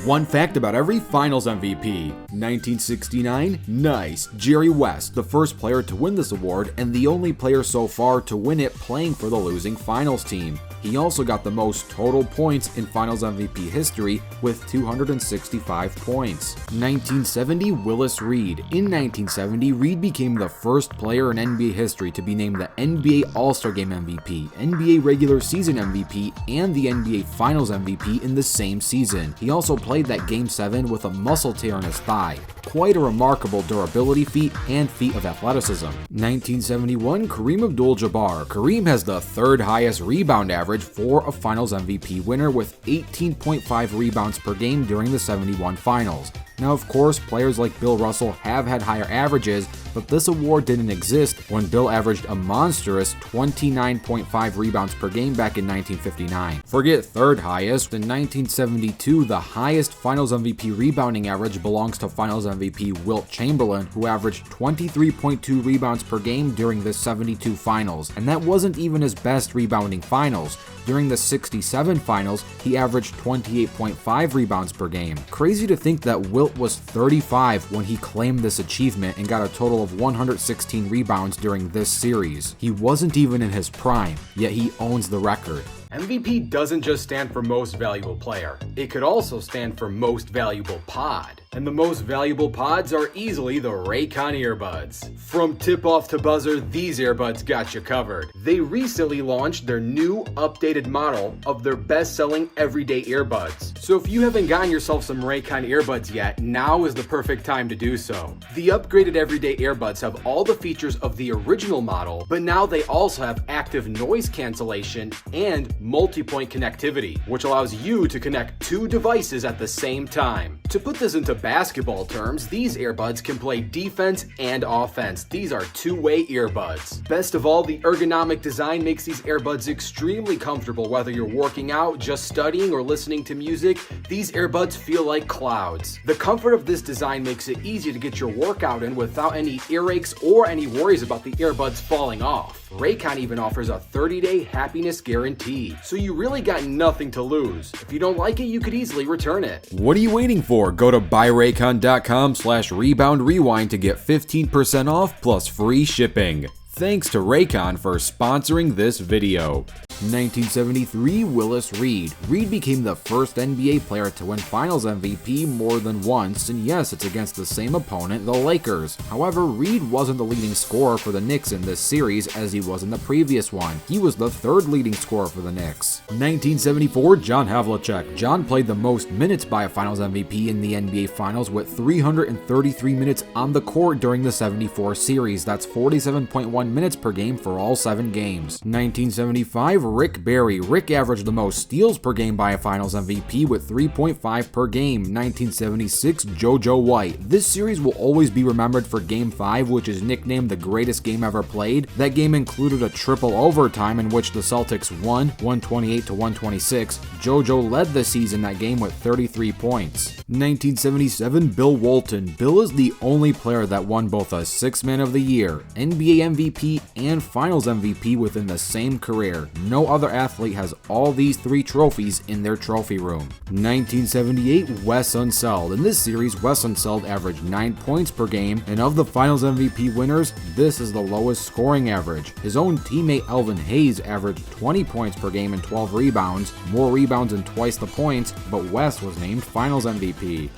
One fact about every Finals MVP. 1969, nice. Jerry West, the first player to win this award and the only player so far to win it playing for the losing Finals team. He also got the most total points in Finals MVP history with 265 points. 1970, Willis Reed. In 1970, Reed became the first player in NBA history to be named the NBA All-Star Game MVP, NBA Regular Season MVP, and the NBA Finals MVP in the same season. He also played that Game 7 with a muscle tear in his thigh. Quite a remarkable durability feat and feat of athleticism. 1971, Kareem Abdul-Jabbar. Kareem has the third highest rebound average for a Finals MVP winner with 18.5 rebounds per game during the 71 Finals. Now, of course, players like Bill Russell have had higher averages, but this award didn't exist when Bill averaged a monstrous 29.5 rebounds per game back in 1959. Forget third highest. In 1972, the highest Finals MVP rebounding average belongs to Finals MVP Wilt Chamberlain, who averaged 23.2 rebounds per game during the 72 Finals, and that wasn't even his best rebounding Finals. During the 67 Finals, he averaged 28.5 rebounds per game. Crazy to think that Wilt was 35 when he claimed this achievement and got a total of 116 rebounds during this series. He wasn't even in his prime, yet he owns the record. MVP doesn't just stand for most valuable player, it could also stand for most valuable pod. And the most valuable pods are easily the Raycon earbuds. From tip-off to buzzer, these earbuds got you covered. They recently launched their new, updated model of their best-selling everyday earbuds. So if you haven't gotten yourself some Raycon earbuds yet, now is the perfect time to do so. The upgraded everyday earbuds have all the features of the original model, but now they also have active noise cancellation and multi-point connectivity, which allows you to connect two devices at the same time. To put this into basketball terms, these earbuds can play defense and offense. These are two-way earbuds. Best of all, the ergonomic design makes these earbuds extremely comfortable. Whether you're working out, just studying, or listening to music, these earbuds feel like clouds. The comfort of this design makes it easy to get your workout in without any earaches or any worries about the earbuds falling off. Raycon even offers a 30-day happiness guarantee, so you really got nothing to lose. If you don't like it, you could easily return it. What are you waiting for? Go to buyraycon.com/reboundrewind to get 15% off plus free shipping. Thanks to Raycon for sponsoring this video. 1973, Willis Reed. Reed became the first NBA player to win Finals MVP more than once, and yes, it's against the same opponent, the Lakers. However, Reed wasn't the leading scorer for the Knicks in this series as he was in the previous one. He was the third leading scorer for the Knicks. 1974, John Havlicek. John played the most minutes by a Finals MVP in the NBA Finals with 333 minutes on the court during the 74 series. That's 47.1 minutes per game for all 7 games. 1975, Rick Barry. Rick averaged the most steals per game by a Finals MVP with 3.5 per game. 1976, JoJo White. This series will always be remembered for Game 5, which is nicknamed the greatest game ever played. That game included a triple overtime in which the Celtics won 128-126. JoJo led the season that game with 33 points. 1977, Bill Walton. Bill is the only player that won both a Sixth Man of the Year, NBA MVP, and Finals MVP within the same career. No other athlete has all these 3 trophies in their trophy room. 1978, Wes Unseld. In this series, Wes Unseld averaged 9 points per game, and of the Finals MVP winners, this is the lowest scoring average. His own teammate Elvin Hayes averaged 20 points per game and 12 rebounds, more rebounds and twice the points, but Wes was named Finals MVP.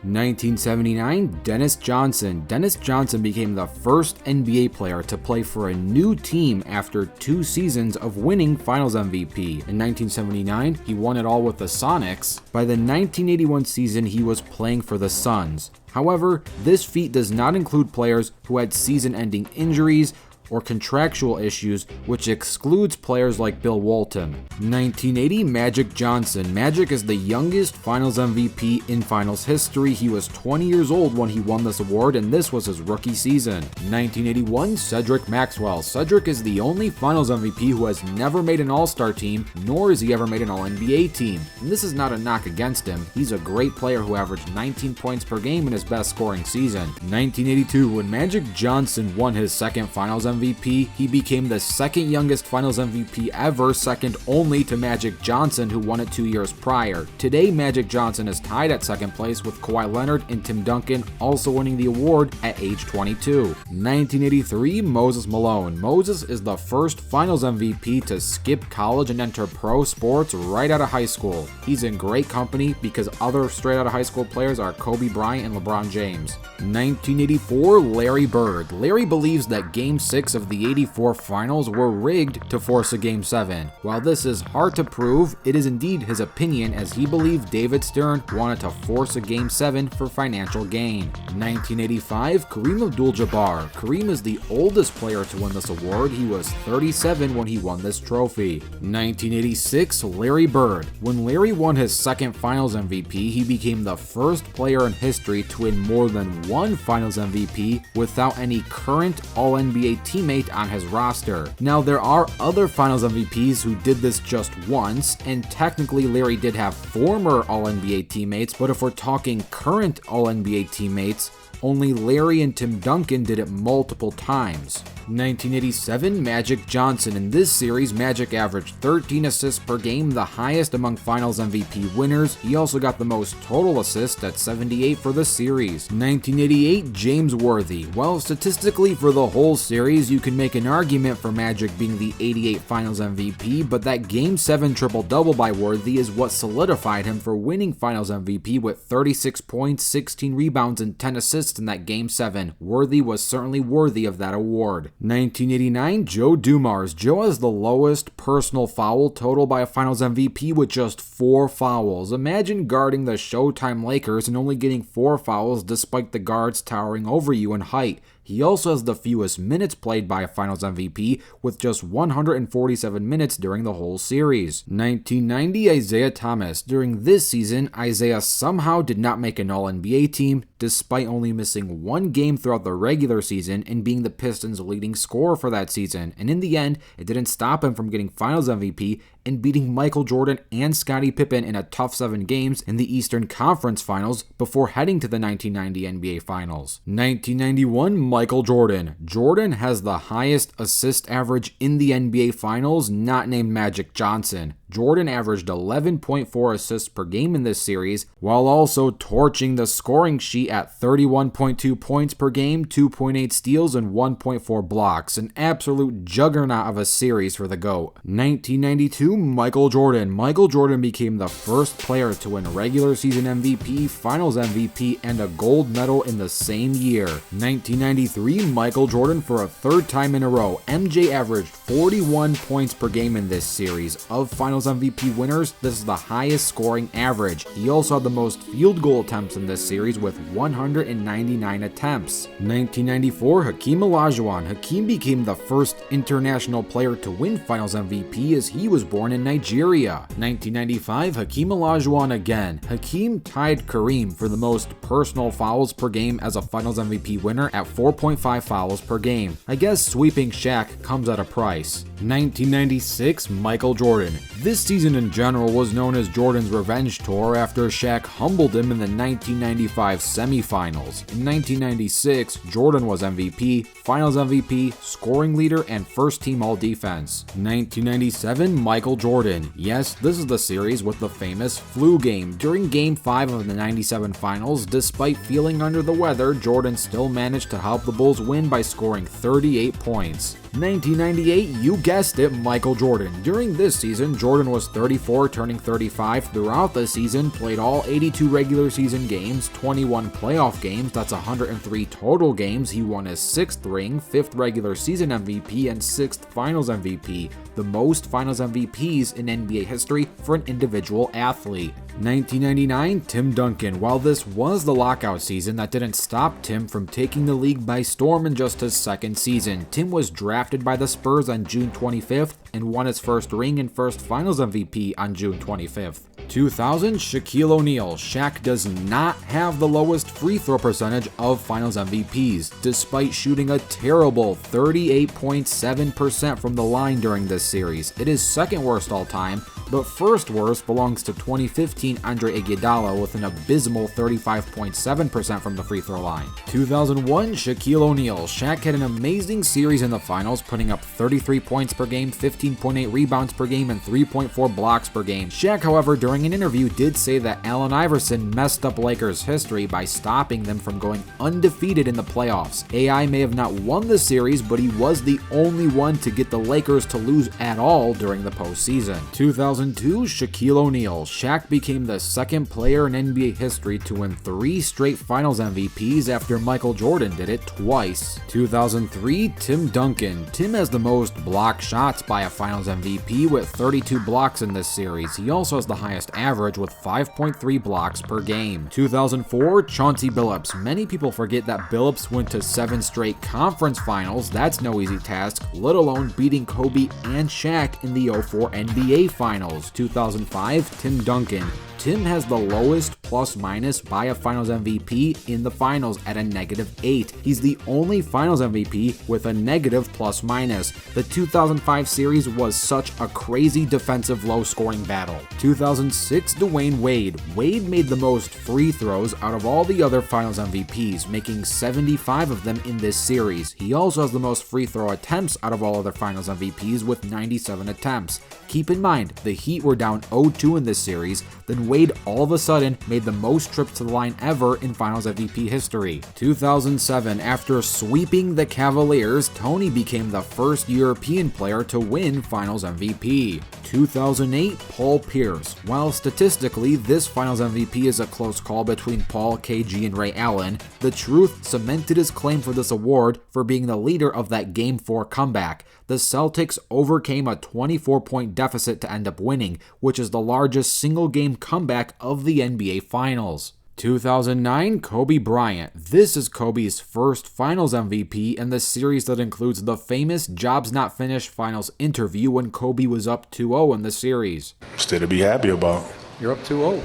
1979, Dennis Johnson. Dennis Johnson became the first NBA player to play for a new team after 2 seasons of winning Finals MVP. In 1979, he won it all with the Sonics. By the 1981 season, he was playing for the Suns. However, this feat does not include players who had season-ending injuries or contractual issues, which excludes players like Bill Walton. 1980, Magic Johnson. Magic is the youngest Finals MVP in Finals history. He was 20 years old when he won this award, and this was his rookie season. 1981, Cedric Maxwell. Cedric is the only Finals MVP who has never made an All-Star team, nor has he ever made an All-NBA team. And this is not a knock against him. He's a great player who averaged 19 points per game in his best scoring season. 1982, when Magic Johnson won his second Finals MVP, MVP, he became the second youngest Finals MVP ever, second only to Magic Johnson, who won it 2 years prior. Today, Magic Johnson is tied at second place with Kawhi Leonard and Tim Duncan, also winning the award at age 22. 1983, Moses Malone. Moses is the first Finals MVP to skip college and enter pro sports right out of high school. He's in great company because other straight out of high school players are Kobe Bryant and LeBron James. 1984, Larry Bird. Larry believes that Game 6 of the '84 finals were rigged to force a Game 7. While this is hard to prove, it is indeed his opinion, as he believed David Stern wanted to force a Game 7 for financial gain. 1985, Kareem Abdul-Jabbar. Kareem is the oldest player to win this award. He was 37 when he won this trophy. 1986, Larry Bird. When Larry won his second Finals MVP, he became the first player in history to win more than one Finals MVP without any current All-NBA teammate on his roster. Now, there are other Finals MVPs who did this just once, and technically Larry did have former All-NBA teammates, but if we're talking current All-NBA teammates, only Larry and Tim Duncan did it multiple times. 1987, Magic Johnson. In this series, Magic averaged 13 assists per game, the highest among Finals MVP winners. He also got the most total assists at 78 for the series. 1988, James Worthy. Well, statistically for the whole series, you can make an argument for Magic being the '88 Finals MVP, but that Game 7 triple-double by Worthy is what solidified him for winning Finals MVP with 36 points, 16 rebounds, and 10 assists in that Game 7. Worthy was certainly worthy of that award. 1989, Joe Dumars. Joe has the lowest personal foul total by a Finals MVP with just 4 fouls. Imagine guarding the Showtime Lakers and only getting 4 fouls despite the guards towering over you in height. He also has the fewest minutes played by a Finals MVP with just 147 minutes during the whole series. 1990, Isaiah Thomas. During this season, Isaiah somehow did not make an All-NBA team, despite only missing 1 game throughout the regular season and being the Pistons' leading scorer for that season. And in the end, it didn't stop him from getting Finals MVP and beating Michael Jordan and Scottie Pippen in a tough 7 games in the Eastern Conference Finals before heading to the 1990 NBA Finals. 1991, Michael Jordan. Jordan has the highest assist average in the NBA Finals, not named Magic Johnson. Jordan averaged 11.4 assists per game in this series, while also torching the scoring sheet at 31.2 points per game, 2.8 steals, and 1.4 blocks. An absolute juggernaut of a series for the GOAT. 1992, Michael Jordan. Michael Jordan became the first player to win regular season MVP, Finals MVP, and a gold medal in the same year. 1993, Michael Jordan for a 3rd time in a row. MJ averaged 41 points per game in this series. Of Finals MVP winners, this is the highest scoring average. He also had the most field goal attempts in this series with 199 attempts. 1994, Hakeem Olajuwon. Hakeem became the first international player to win Finals MVP as he was born in Nigeria. 1995, Hakeem Olajuwon again. Hakeem tied Kareem for the most personal fouls per game as a Finals MVP winner at 4.5 fouls per game. I guess sweeping Shaq comes at a price. 1996, Michael Jordan. This season in general was known as Jordan's revenge tour after Shaq humbled him in the 1995 semifinals. In 1996, Jordan was MVP, Finals MVP, scoring leader, and first team All-Defense. 1997, Michael Jordan. Yes, this is the series with the famous flu game. During Game 5 of the '97 Finals, despite feeling under the weather, Jordan still managed to help the Bulls win by scoring 38 points. 1998, you guessed it, Michael Jordan. During this season, Jordan was 34, turning 35 throughout the season, played all 82 regular season games, 21 playoff games, that's 103 total games. He won his 6th ring, 5th regular season MVP, and 6th Finals MVP, the most Finals MVPs in NBA history for an individual athlete. 1999, Tim Duncan. While this was the lockout season, that didn't stop Tim from taking the league by storm in just his 2nd season. Tim was drafted by the Spurs on June 25th and won his first ring and first Finals MVP on June 25th. 2000, Shaquille O'Neal. Shaq does not have the lowest free throw percentage of Finals MVPs, despite shooting a terrible 38.7% from the line during this series. It is 2nd worst all time, but first worst belongs to 2015 Andre Iguodala with an abysmal 35.7% from the free throw line. 2001 Shaquille O'Neal. Shaq had an amazing series in the finals, putting up 33 points per game, 15.8 rebounds per game, and 3.4 blocks per game. Shaq, however, during an interview did say that Allen Iverson messed up Lakers history by stopping them from going undefeated in the playoffs. AI may have not won the series, but he was the only one to get the Lakers to lose at all during the postseason. 2002 Shaquille O'Neal. Shaq became the second player in NBA history to win 3 straight Finals MVPs after Michael Jordan did it twice. 2003 Tim Duncan. Tim has the most block shots by a Finals MVP with 32 blocks in this series. He also has the highest average with 5.3 blocks per game. 2004 Chauncey Billups. Many people forget that Billups went to 7 straight conference finals. That's no easy task, let alone beating Kobe and Shaq in the 04 NBA Finals. 2005 Tim Duncan. Tim has the lowest plus-minus by a Finals MVP in the Finals at a -8. He's the only Finals MVP with a negative plus-minus. The 2005 series was such a crazy defensive low-scoring battle. 2006 Dwayne Wade. Wade made the most free throws out of all the other Finals MVPs, making 75 of them in this series. He also has the most free throw attempts out of all other Finals MVPs with 97 attempts. Keep in mind, the Heat were down 0-2 in this series, then Wade all of a sudden made the most trips to the line ever in Finals MVP history. 2007, after sweeping the Cavaliers, Tony became the first European player to win Finals MVP. 2008, Paul Pierce. While statistically this Finals MVP is a close call between Paul, KG, and Ray Allen, the Truth cemented his claim for this award for being the leader of that Game 4 comeback. The Celtics overcame a 24-point deficit to end up winning, which is the largest single-game comeback of the NBA Finals. 2009 Kobe Bryant. This is Kobe's first Finals MVP and the series that includes the famous Jobs Not Finished Finals interview when Kobe was up 2-0 in the series. Still to be happy about. You're up 2-0.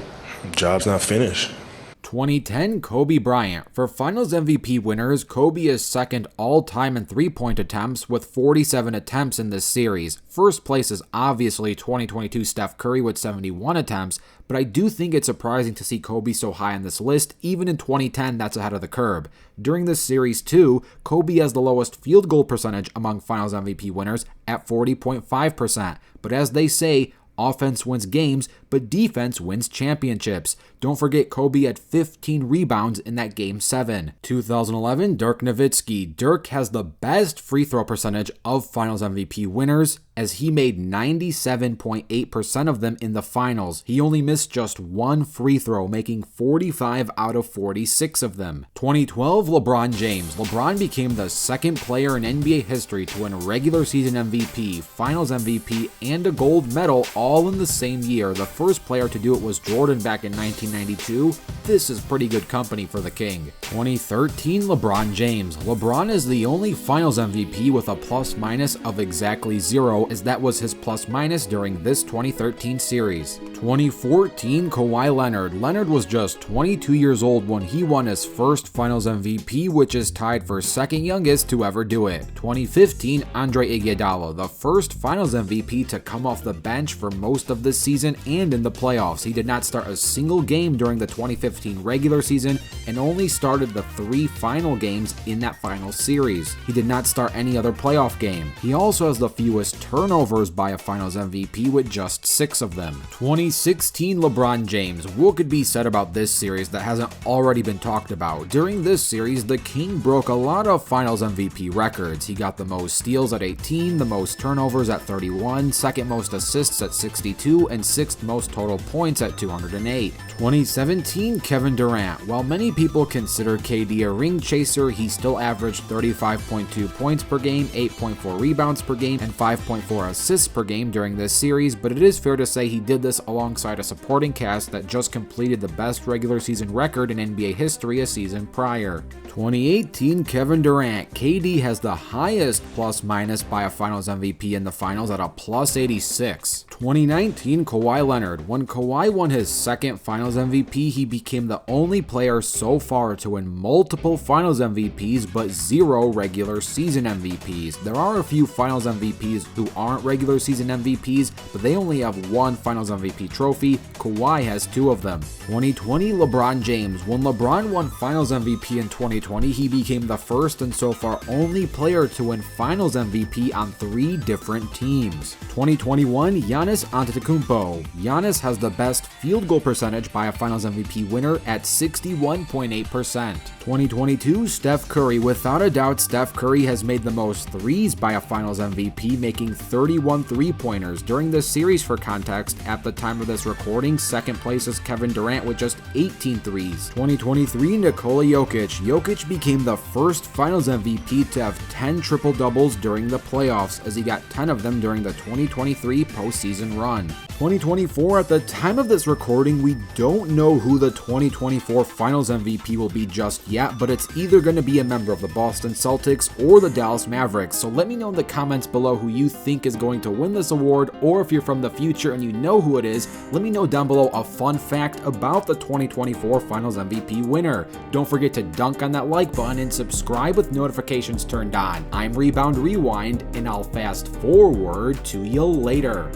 Job's not finished. 2010 Kobe Bryant. For Finals MVP winners, Kobe is second all-time in three-point attempts with 47 attempts in this series. First place is obviously 2022 Steph Curry with 71 attempts, but I do think it's surprising to see Kobe so high on this list. Even in 2010, that's ahead of the curve. During this series too, Kobe has the lowest field goal percentage among Finals MVP winners at 40.5%, but as they say, offense wins games, but defense wins championships. Don't forget Kobe had 15 rebounds in that Game 7. 2011, Dirk Nowitzki. Dirk has the best free throw percentage of Finals MVP winners, as he made 97.8% of them in the finals. He only missed just one free throw, making 45 out of 46 of them. 2012, LeBron James. LeBron became the second player in NBA history to win regular season MVP, Finals MVP, and a gold medal all in the same year. The first player to do it was Jordan back in 1992. This is pretty good company for the king. 2013, LeBron James. LeBron is the only Finals MVP with a plus-minus of exactly 0, as that was his plus-minus during this 2013 series. 2014, Kawhi Leonard. Leonard was just 22 years old when he won his first Finals MVP, which is tied for second youngest to ever do it. 2015, Andre Iguodala, the first Finals MVP to come off the bench for most of the season and in the playoffs. He did not start a single game during the 2015 regular season and only started the 3 final games in that final series. He did not start any other playoff game. He also has the fewest turnovers by a Finals MVP with just 6 of them. 2016 LeBron James. What could be said about this series that hasn't already been talked about? During this series, the King broke a lot of Finals MVP records. He got the most steals at 18, the most turnovers at 31, second most assists at 62, and 6th most total points at 208. 2017 Kevin Durant. While many people consider KD a ring chaser, he still averaged 35.2 points per game, 8.4 rebounds per game, and 5.4 assists per game during this series, but it is fair to say he did this a alongside a supporting cast that just completed the best regular season record in NBA history a season prior. 2018 Kevin Durant. KD has the highest plus-minus by a Finals MVP in the Finals at a plus 86. 2019 Kawhi Leonard. When Kawhi won his second Finals MVP, he became the only player so far to win multiple Finals MVPs but 0 regular season MVPs. There are a few Finals MVPs who aren't regular season MVPs, but they only have one Finals MVP trophy. Kawhi has 2 of them. 2020 LeBron James. When LeBron won Finals MVP in 2020, he became the first and so far only player to win Finals MVP on 3 different teams. 2021 Giannis Antetokounmpo. Giannis has the best field goal percentage by a Finals MVP winner at 61.8%. 2022 Steph Curry. Without a doubt, Steph Curry has made the most threes by a Finals MVP, making 31 three-pointers during this series. For context, at the time of this recording, second place is Kevin Durant with just 18 threes. 2023 Nikola Jokic. Jokic became the first Finals MVP to have 10 triple-doubles during the playoffs, as he got 10 of them during the 2023 postseason run. 2024, at the time of this recording, we don't know who the 2024 Finals MVP will be just yet, but it's either going to be a member of the Boston Celtics or the Dallas Mavericks, so let me know in the comments below who you think is going to win this award, or if you're from the future and you know who it is, let me know down below a fun fact about the 2024 Finals MVP winner. Don't forget to dunk on that like button and subscribe with notifications turned on. I'm Rebound Rewind, and I'll fast forward to you later.